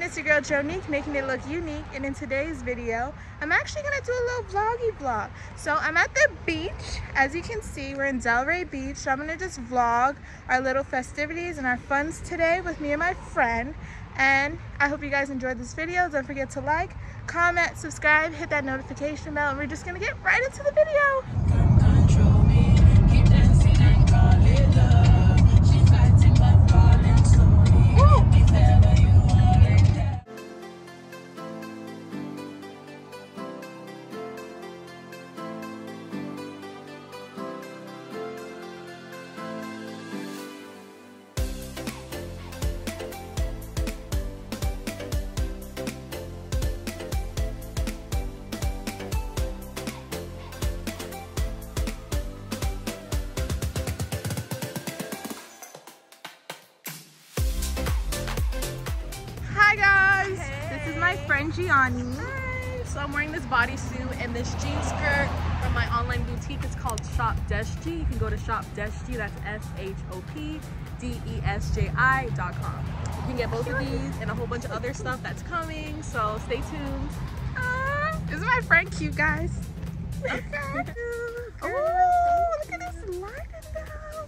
it's your girl Jonique, making it look unique, and in today's video I'm actually gonna do a little vloggy vlog. So I'm at the beach. As you can see, we're in Delray Beach, so I'm gonna just vlog our little festivities and our funs today with me and my friend. And I hope you guys enjoyed this video. Don't forget to like, comment, subscribe, hit that notification bell, and we're just gonna get right into the video. Hi guys, hey. This is my friend Jonique. Hi. So I'm wearing this bodysuit and this jean skirt from my online boutique. It's called Shop.Desji. You can go to Shop.Desji, that's SHOPDESJI.com. You can get both of these and a whole bunch of other stuff that's coming, so stay tuned. Isn't my friend cute, guys? Okay. Oh, look at this lighting down.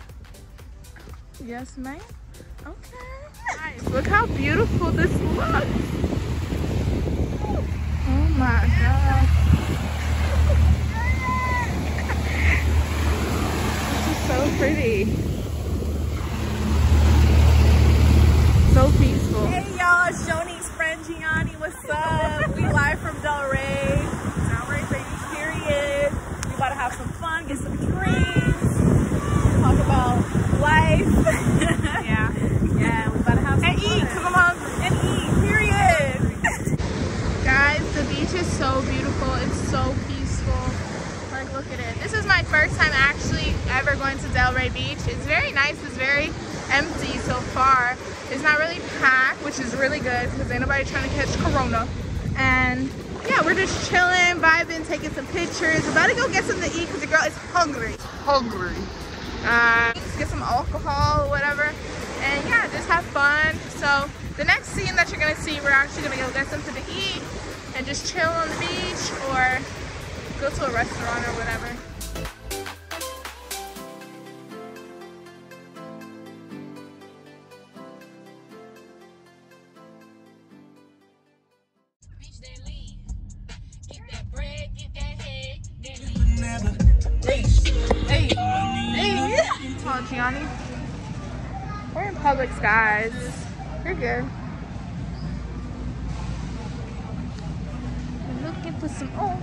Yes, ma'am. Okay. Nice. Look how beautiful this looks. Oh my god. This is so pretty. So peaceful. Hey y'all, it's Jonique's friend Gianni. What's up? We live from Delray Beach, period. We about to have some fun, get some drinks, talk about life. Yeah, we about to have some fun. Eat, because I'm hungry. And eat, period. Guys, the beach is so beautiful. It's so peaceful. Like, look at it. This is my first time actually ever going to Delray Beach. It's very nice. It's very empty so far. It's not really packed, which is really good because ain't nobody trying to catch corona. And yeah, we're just chilling, vibing, taking some pictures. We're about to go get something to eat because the girl is hungry. Let's get some alcohol or whatever. And yeah, just have fun. So the next scene that you're gonna see, we're actually gonna go get something to eat and just chill on the beach or go to a restaurant or whatever. Hey. Oh, Gianni. We're in Publix, guys. You're good. I'm looking for some. Oh,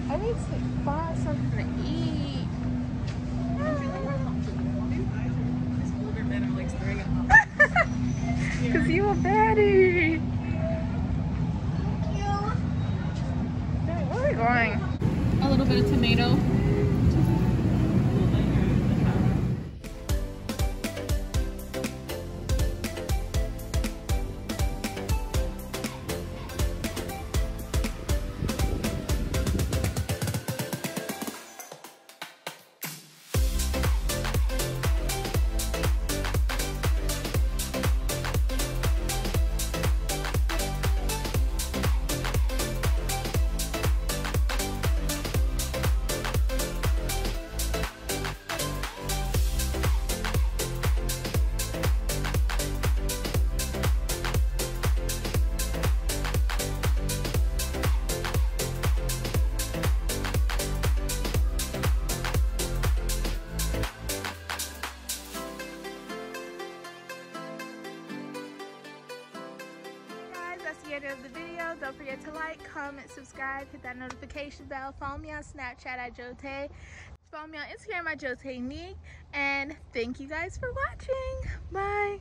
I need to find something to eat. Cause you a baddie. Where are we going? A little bit of tomato. That's the end of the video. Don't forget to like, comment, subscribe, hit that notification bell. Follow me on Snapchat at jo.taytay. Follow me on Instagram at jotaynique. And thank you guys for watching. Bye.